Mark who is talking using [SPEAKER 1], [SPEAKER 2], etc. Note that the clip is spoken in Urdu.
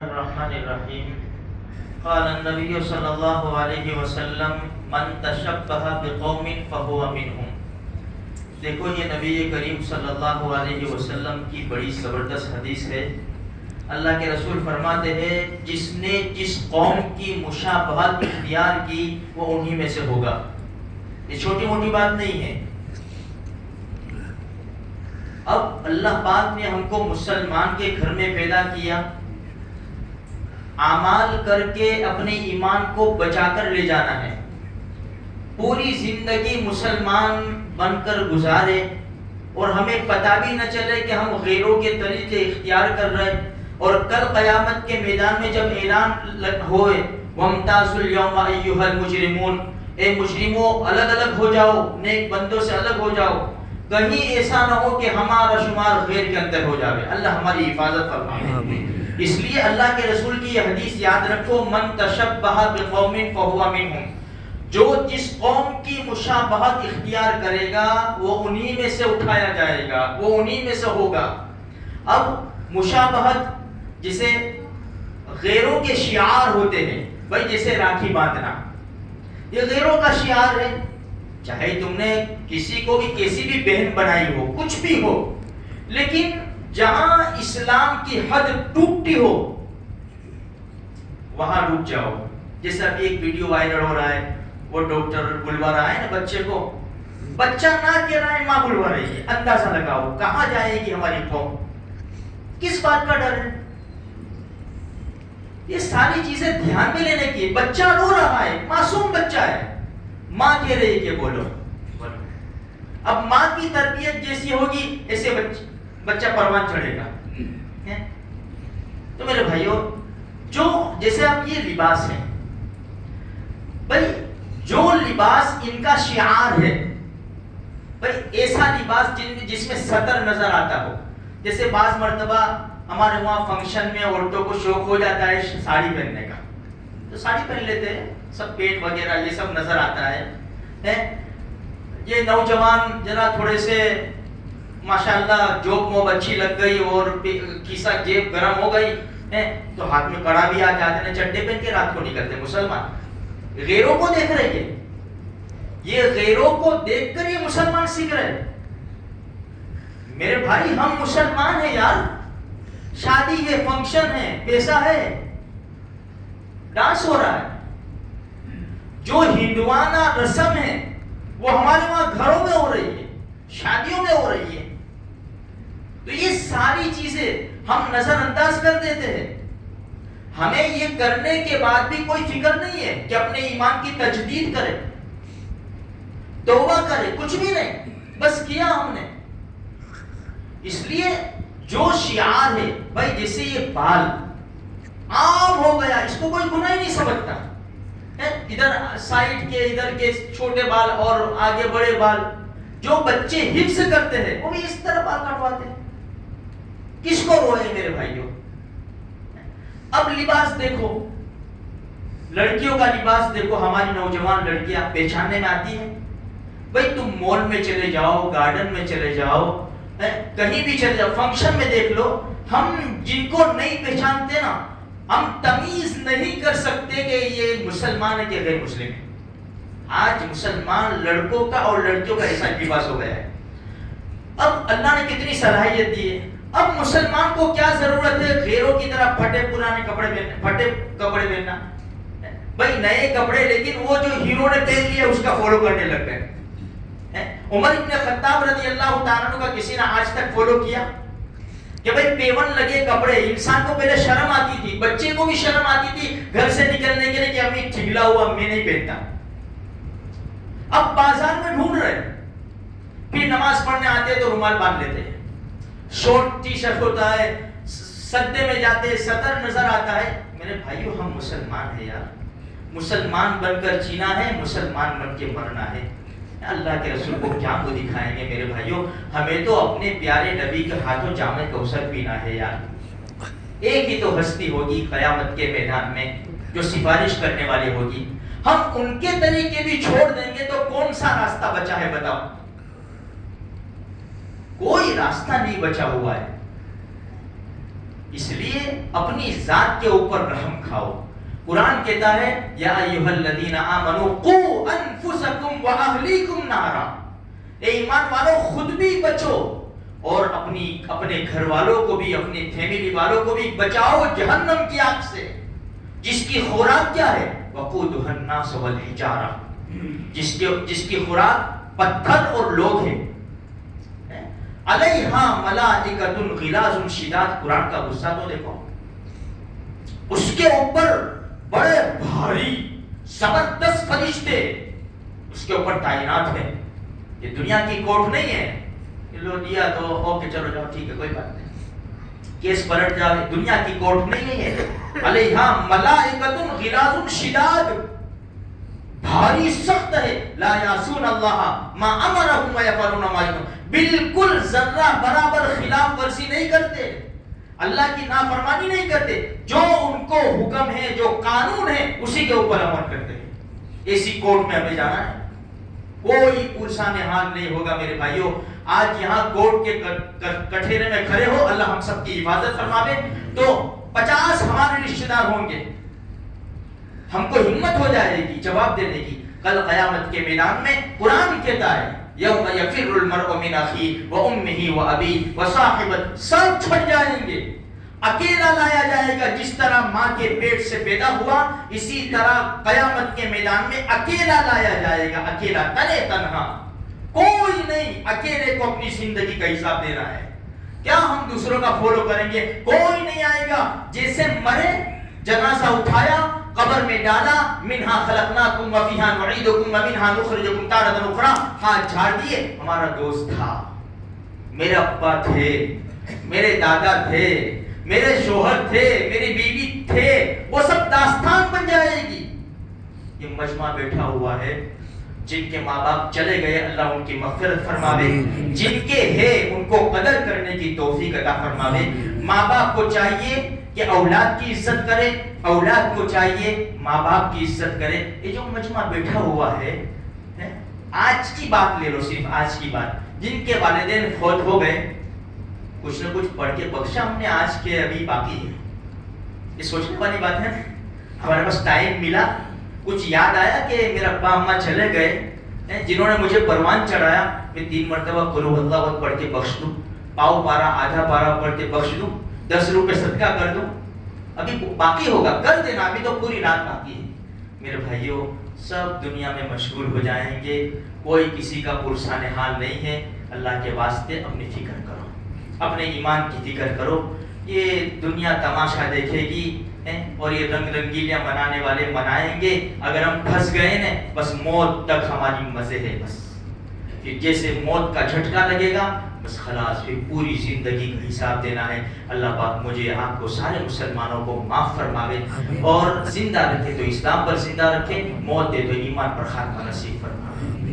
[SPEAKER 1] الرحمن الرحیم قال النبی صلی اللہ علیہ وسلم من تشبہ بقوم فہو منہم۔ دیکھو یہ نبی کریم صلی اللہ علیہ وسلم کی بڑی زبردست حدیث ہے۔ اللہ کے رسول فرماتے ہیں جس نے جس قوم کی مشابہت اختیار کی وہ انہی میں سے ہوگا۔ یہ چھوٹی موٹی بات نہیں ہے۔ اب اللہ پاک نے ہم کو مسلمان کے گھر میں پیدا کیا، اعمال کر کے اپنے ایمان کو بچا کر لے جانا ہے، پوری زندگی مسلمان بن کر گزارے اور ہمیں پتہ بھی نہ چلے کہ ہم غیروں کے طریقے اختیار کر رہے، اور کل قیامت کے میدان میں جب اعلان ہوئے وَامْتَازُوا الْيَوْمَ أَيُّهَا الْمُجْرِمُونَ، اے مجرموں الگ الگ ہو جاؤ، نیک بندوں سے الگ ہو جاؤ، کہیں ایسا نہ ہو کہ ہمارا شمار غیر کے اندر ہو جاوے۔ اللہ ہماری حفاظت فرمائے۔ اس لیے اللہ کے رسول کی یہ حدیث یاد رکھو، من تشبہ بقوم فہو منہم، جو جس قوم کی مشابہت اختیار کرے گا وہ انہی میں سے اٹھایا جائے گا، وہ انہی میں سے ہوگا۔ اب مشابہت جسے غیروں کے شعار ہوتے ہیں، بھائی جیسے راکھی باندھنا یہ غیروں کا شعار ہے، چاہے تم نے کسی کو بھی کیسی بھی بہن بنائی ہو، کچھ بھی ہو، لیکن جہاں اسلام کی حد ٹوٹتی ہو وہاں رک جاؤ۔ جیسے ابھی ایک ویڈیو وائرل ہو رہا ہے، وہ ڈاکٹر بلوا رہا ہے نا بچے کو، بچہ نہ کہہ رہا ہے ماں بلوا رہی ہے، اندازہ لگاؤ کہاں جائے گی ہماری قوم، کس بات کا ڈر ہے؟ یہ ساری چیزیں دھیان میں لینے کی۔ بچہ رو رہا ہے، معصوم بچہ ہے، ماں کہہ رہی ہے کہ بولو۔ اب ماں کی تربیت جیسی ہوگی ایسے بچہ پروان چڑھے گا۔ تو میرے بھائیوں، جو جیسے اب یہ لباس ہے، بھائی جو لباس ان کا شعار ہے، بھائی ایسا لباس جس میں سطر نظر آتا ہو، جیسے بعض مرتبہ ہمارے وہاں فنکشن میں عورتوں کو شوق ہو جاتا ہے ساڑی پہننے کا، تو ساڑی پہن لیتے ہیں، سب پیٹ وغیرہ یہ سب نظر آتا ہے۔ یہ نوجوان ذرا تھوڑے سے ماشاءاللہ جوب موب اچھی لگ گئی اور کیسا جیب گرم ہو گئی تو ہاتھ میں کڑا بھی آ جاتے ہیں، چڈے پہن کے رات کو نکلتے مسلمان، غیروں کو دیکھ رہے ہیں، یہ غیروں کو دیکھ کر یہ مسلمان سیکھ رہے ہیں۔ میرے بھائی ہم مسلمان ہیں یار، شادی ہے، فنکشن ہے، پیسہ ہے، ڈانس ہو رہا ہے، جو ہندوانہ رسم ہے وہ ہمارے وہاں گھروں میں ہو رہی ہے، شادیوں میں ہو رہی ہے، تو یہ ساری چیزیں ہم نظر انداز کر دیتے ہیں۔ ہمیں یہ کرنے کے بعد بھی کوئی فکر نہیں ہے کہ اپنے ایمان کی تجدید کرے، توبہ کرے، کچھ بھی نہیں، بس کیا ہم نے۔ اس لیے جو شعار ہے، بھائی جیسے یہ بال عام ہو گیا، اس کو کوئی گناہ ہی نہیں سمجھتا، ادھر سائڈ کے ادھر کے چھوٹے بال اور آگے بڑے بال، جو بچے حفظ کرتے ہیں وہ بھی اس طرح بال کٹواتے ہیں، کس کو روئے میرے بھائیوں؟ اب لباس دیکھو، لڑکیوں کا لباس دیکھو، ہماری نوجوان لڑکیاں پہچاننے میں آتی ہیں، بھائی تم مال میں چلے جاؤ، گارڈن میں چلے جاؤ، کہیں بھی چلے جاؤ، فنکشن میں دیکھ لو، ہم جن کو نہیں پہچانتے نا، ہم تمیز نہیں کر سکتے کہ یہ مسلمان ہے کہ غیر مسلم ہے۔ آج مسلمان لڑکوں کا اور لڑکیوں کا ایسا لباس ہو گیا ہے۔ اب اللہ نے کتنی صلاحیت دی ہے، اب مسلمان کو کیا ضرورت ہے غیروں کی طرح پھٹے پرانے کپڑے پہننا، پھٹے کپڑے پہننا، بھائی نئے کپڑے، لیکن وہ جو ہیرو نے پہن لیا اس کا فالو کرنے لگ گئے۔ عمر ابن خطاب رضی اللہ تعالیٰ عنہ کا کسی نے آج تک فالو کیا کہ بھائی پیون لگے کپڑے؟ انسان کو پہلے شرم آتی تھی، بچے کو بھی شرم آتی تھی گھر سے نکلنے کے لیے کہ امی ٹھگلا ہوا میں نہیں پہنتا، اب بازار میں ڈھونڈ رہے، پھر نماز پڑھنے آتے تو رومال باندھ لیتے ہیں، شورٹ ٹی شرٹ ہوتا ہے، سدے میں جاتے سطر نظر آتا ہے۔ میرے بھائیو ہم مسلمان ہیں یار، مسلمان بن کر جینا ہے، مسلمان بن کے مرنا ہے۔ اللہ کے رسول کو کیا وہ دکھائیں گے میرے بھائیوں؟ ہمیں تو اپنے پیارے نبی کے ہاتھوں جام کوثر پینا ہے یار۔ ایک ہی تو ہستی ہوگی قیامت کے میدان میں جو سفارش کرنے والی ہوگی، ہم ان کے طریقے بھی چھوڑ دیں گے تو کون سا راستہ بچا ہے بتاؤ؟ کوئی راستہ نہیں بچا ہوا ہے۔ اس لیے اپنی ذات کے اوپر رحم کھاؤ. قرآن کہتا ہے یا ایھا الذین آمنوا قوا انفسکم واہلیکم نارا، اے ایمان والو خود بھی بچو اور اپنے گھر والوں کو بھی، اپنے فیملی والوں کو بھی بچاؤ جہنم کی آگ سے، جس کی خوراک کیا ہے؟ وقودھا الناس والحجارہ، جس کی خوراک پتھر اور لوگ ہیں. علیہا ملائکۃ غلاظ شداد، قرآن کا غصہ تو دیکھو، اس کے اوپر بڑے بھاری زبردست فرشتے اس کے اوپر تعینات ہیں. یہ دنیا کی کورٹ نہیں ہے کہ لو دیا تو اوکے چلو جاؤ ٹھیک ہے کوئی بات نہیں، کیس پلٹ جاؤ. دنیا کی کورٹ نہیں ہے. علیہا ملائکۃ غلاظ شداد، بھاری سخت ہے. لا یعصون اللہ ما امرهم ویفعلون ما یؤمرون، بالکل ذرہ برابر خلاف ورزی نہیں کرتے، اللہ کی نافرمانی نہیں کرتے، جو ان کو حکم ہے، جو قانون ہے اسی کے اوپر عمل کرتے ہیں. ایسی کورٹ میں ہمیں جانا ہے. کوئی پرسان حال نہیں ہوگا میرے بھائیوں. آج یہاں کورٹ کے کٹہرے میں کھڑے ہو، اللہ ہم سب کی حفاظت فرماوے، تو 50 ہمارے رشتہ دار ہوں گے، ہم کو ہمت ہو جائے گی جواب دینے کی. کل قیامت کے میدان میں قرآن کہتا ہے یوم یفر المرء من اخیہ وامہ وابیہ وصاحبتہ، سب چھٹ جائیں گے، اکیلا لایا جائے گا. جس طرح ماں کے پیٹ سے پیدا ہوا اسی طرح قیامت کے میدان میں اکیلا لایا جائے گا، اکیلا تنے تنہا، کوئی نہیں. اکیلے کو اپنی زندگی کا حساب دینا ہے. کیا ہم دوسروں کا فالو کریں گے؟ کوئی نہیں آئے گا. جیسے مرے، جنازہ اٹھایا، قبر میں ڈالا، منہا خلقناکم وفیہا نعیدکم ومنہا نخرجکم تارۃ اخری، ہاتھ جھاڑ دیے. ہمارا دوست تھا، میرے ابا تھے، میرے دادا تھے، میرے شوہر تھے، میری بیوی تھے، وہ سب داستان بن جائے گی. یہ مجمع بیٹھا ہوا ہے، جن کے ماں باپ چلے گئے اللہ ان کی مغفرت فرماوے، جن کے ہیں ان کو قدر کرنے کی توفیق عطا فرماوے. ماں باپ کو چاہیے کہ اولاد کی عزت کرے، اولاد کو چاہیے ماں باپ کی عزت کرے. یہ جو مجمع بیٹھا ہوا ہے، آج کی بات لے لو، صرف آج کی بات، جن کے والدین فوت ہو گئے، کچھ نہ کچھ پڑھ کے بخشا ہم نے، آج کے ابھی باقی ہے. یہ سوچنے والی بات ہے. ہمارے پاس ٹائم ملا، کچھ یاد آیا کہ میرا ابا اماں چلے گئے، جنہوں نے مجھے پروان چڑھایا، میں 3 مرتبہ قل هو اللہ احد پڑھ کے بخش دوں، پاؤ پارا آدھا پارا پڑھ کے بخش دوں، 10 روپے صدقہ کر دوں. ابھی باقی ہوگا، کر دینا، ابھی تو پوری رات باقی ہے. میرے بھائیوں، سب دنیا میں مشغول ہو جائیں گے، کوئی کسی کا پرسان حال نہیں ہے. اللہ کے واسطے اپنی فکر کرو، اپنے ایمان کی فکر کرو. یہ دنیا تماشا دیکھے گی اور یہ رنگ رنگیلیاں منانے والے منائیں گے. اگر ہم پھنس گئے نا، بس موت تک ہماری مزے ہے. بس پھر جیسے موت کا جھٹکا لگے گا، بس خلاص پھر پوری زندگی کا حساب دینا ہے. اللہ پاک مجھے آپ کو سارے مسلمانوں کو معاف فرماوے اور زندہ رکھے تو اسلام پر زندہ رکھے، موت دے تو ایمان پر خاتمہ نصیب فرماوے.